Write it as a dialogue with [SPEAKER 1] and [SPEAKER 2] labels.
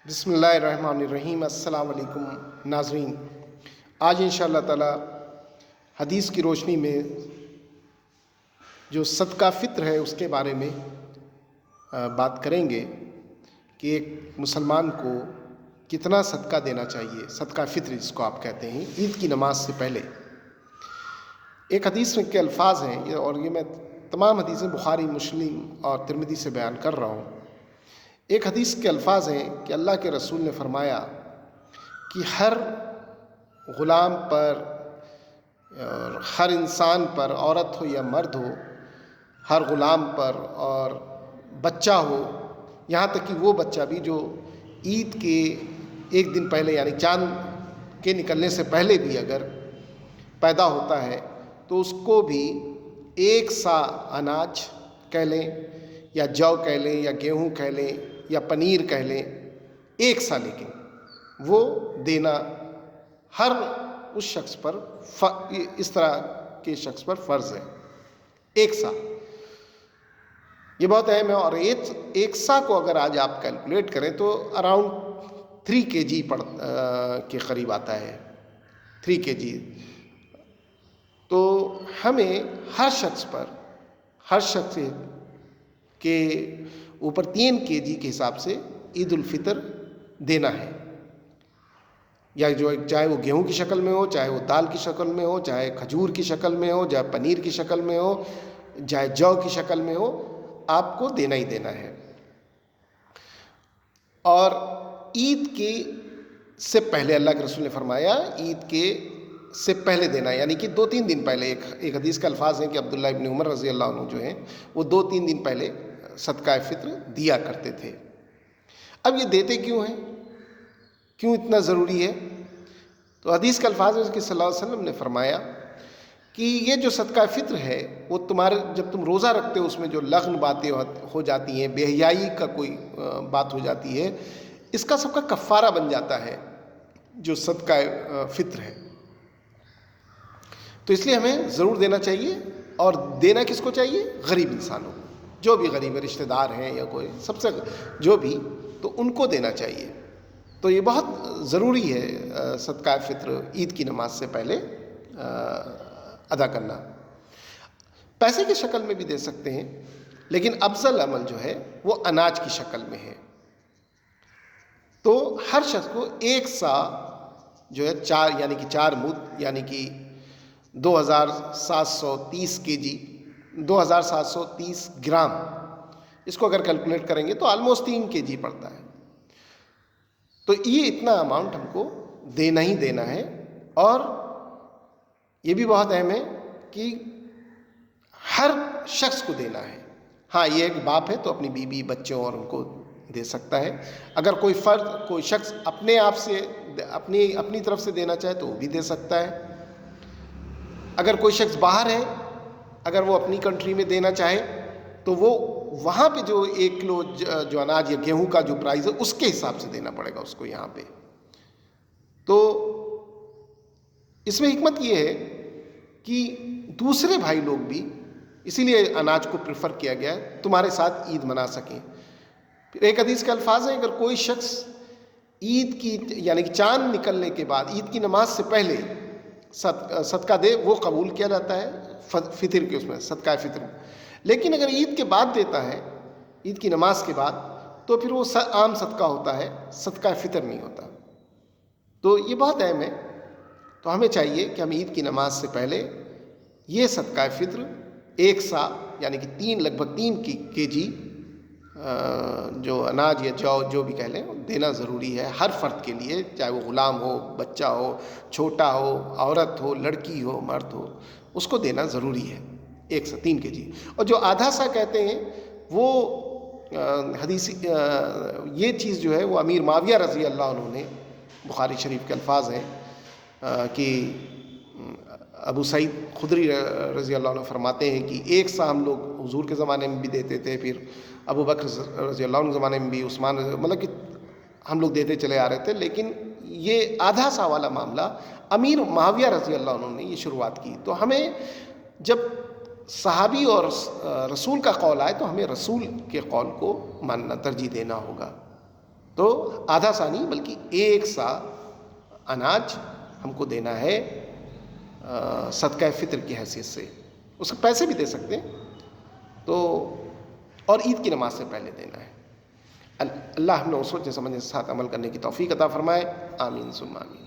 [SPEAKER 1] بسم اللہ الرحمن الرحیم۔ السلام علیکم ناظرین، آج انشاءاللہ تعالی حدیث کی روشنی میں جو صدقہ فطر ہے اس کے بارے میں بات کریں گے کہ ایک مسلمان کو کتنا صدقہ دینا چاہیے، صدقہ فطر جس کو آپ کہتے ہیں، عید کی نماز سے پہلے۔ ایک حدیث میں کے الفاظ ہیں، اور یہ میں تمام حدیثیں بخاری، مسلم اور ترمذی سے بیان کر رہا ہوں۔ ایک حدیث کے الفاظ ہیں کہ اللہ کے رسول نے فرمایا کہ ہر غلام پر، ہر انسان پر، عورت ہو یا مرد ہو، ہر غلام پر اور بچہ ہو، یہاں تک کہ وہ بچہ بھی جو عید کے ایک دن پہلے یعنی چاند کے نکلنے سے پہلے بھی اگر پیدا ہوتا ہے تو اس کو بھی ایک سا اناج کہہ لیں یا جو کہہ لیں یا گیہوں کہہ لیں یا پنیر کہہ لیں، ایک سا لیکن وہ دینا ہر اس شخص پر، اس طرح کے شخص پر فرض ہے، ایک سا۔ یہ بہت اہم ہے، اور ایک سا کو اگر آج آپ کیلکولیٹ کریں تو اراؤنڈ 3 kg کے قریب آتا ہے، 3 kg۔ تو ہمیں ہر شخص کے اوپر 3 kg کے حساب سے عید الفطر دینا ہے، یا چاہے وہ گیہوں کی شکل میں ہو، چاہے وہ دال کی شکل میں ہو، چاہے کھجور کی شکل میں ہو، چاہے پنیر کی شکل میں ہو، چاہے جو کی شکل میں ہو، آپ کو دینا ہی دینا ہے۔ اور عید کے سے پہلے اللہ کے رسول نے فرمایا عید کے سے پہلے دینا، یعنی کہ 2-3 دن پہلے۔ ایک حدیث کا الفاظ ہے کہ عبداللہ ابن عمر رضی اللہ عنہ جو ہیں وہ 2-3 دن پہلے صدقہ فطر دیا کرتے تھے۔ اب یہ دیتے کیوں ہیں، کیوں اتنا ضروری ہے؟ تو حدیث کا الفاظ ہے کہ صلی اللہ علیہ وسلم نے فرمایا کہ یہ جو صدقہ فطر ہے وہ تمہارے، جب تم روزہ رکھتے ہو اس میں جو لغن باتیں ہو جاتی ہیں، بے حیائی کا کوئی بات ہو جاتی ہے، اس کا سب کا کفارہ بن جاتا ہے جو صدقہ فطر ہے۔ تو اس لیے ہمیں ضرور دینا چاہیے، اور دینا کس کو چاہیے؟ غریب انسانوں کو، جو بھی غریب رشتہ دار ہیں یا کوئی سب سے جو بھی، تو ان کو دینا چاہیے۔ تو یہ بہت ضروری ہے صدقہ فطر عید کی نماز سے پہلے ادا کرنا۔ پیسے کی شکل میں بھی دے سکتے ہیں، لیکن افضل عمل جو ہے وہ اناج کی شکل میں ہے۔ تو ہر شخص کو ایک سا جو ہے 4 مد یعنی کہ 2730 kg، 2730 گرام، اس کو اگر کیلکولیٹ کریں گے تو آلموسٹ 3 kg پڑتا ہے۔ تو یہ اتنا اماؤنٹ ہم کو دینا ہی دینا ہے، اور یہ بھی بہت اہم ہے کہ ہر شخص کو دینا ہے۔ ہاں، یہ ایک باپ ہے تو اپنی بیوی، بچوں اور ان کو دے سکتا ہے۔ اگر کوئی فرد، کوئی شخص اپنے آپ سے اپنی طرف سے دینا چاہے تو وہ بھی دے سکتا ہے۔ اگر کوئی شخص باہر ہے، اگر وہ اپنی کنٹری میں دینا چاہے تو وہ وہاں پہ جو 1 کلو جو اناج یا گیہوں کا جو پرائز ہے اس کے حساب سے دینا پڑے گا اس کو یہاں پہ۔ تو اس میں حکمت یہ ہے کہ دوسرے بھائی لوگ بھی، اسی لیے اناج کو پریفر کیا گیا ہے، تمہارے ساتھ عید منا سکیں۔ پھر ایک حدیث کے الفاظ ہیں، اگر کوئی شخص عید کی یعنی کہ چاند نکلنے کے بعد عید کی نماز سے پہلے صدقہ دے، وہ قبول کیا جاتا ہے فطر کے، اس میں صدقہ فطر میں۔ لیکن اگر عید کے بعد دیتا ہے، عید کی نماز کے بعد، تو پھر وہ عام صدقہ ہوتا ہے، صدقہ فطر نہیں ہوتا۔ تو یہ بہت اہم ہے۔ تو ہمیں چاہیے کہ ہم عید کی نماز سے پہلے یہ صدقہ فطر ایک سا یعنی کہ لگ بھگ 3 kg جو اناج یا جو بھی کہہ لیں دینا ضروری ہے ہر فرد کے لیے، چاہے وہ غلام ہو، بچہ ہو، چھوٹا ہو، عورت ہو، لڑکی ہو، مرد ہو، اس کو دینا ضروری ہے 1 سا 3 kg۔ اور جو آدھا سا کہتے ہیں وہ حدیث، یہ چیز جو ہے وہ امیر معاویہ رضی اللہ عنہ نے، بخاری شریف کے الفاظ ہیں کہ ابو سعید خدری رضی اللہ عنہ فرماتے ہیں کہ 1 سا ہم لوگ حضور کے زمانے میں بھی دیتے تھے، پھر ابو بکر رضی اللہ عنہ کے زمانے میں بھی، عثمان، مطلب کہ ہم لوگ دیتے چلے آ رہے تھے۔ لیکن یہ آدھا سا والا معاملہ امیر معاویہ رضی اللہ عنہ نے یہ شروعات کی۔ تو ہمیں جب صحابی اور رسول کا قول آئے تو ہمیں رسول کے قول کو ماننا، ترجیح دینا ہوگا۔ تو آدھا سا نہیں بلکہ 1 سا اناج ہم کو دینا ہے صدقہ فطر کی حیثیت سے. اس کو پیسے بھی دے سکتے ہیں تو، اور عید کی نماز سے پہلے دینا ہے. اللہ ہم نے سوچنے سمجھنے کے ساتھ عمل کرنے کی توفیق عطا فرمائے. آمین ثم آمین.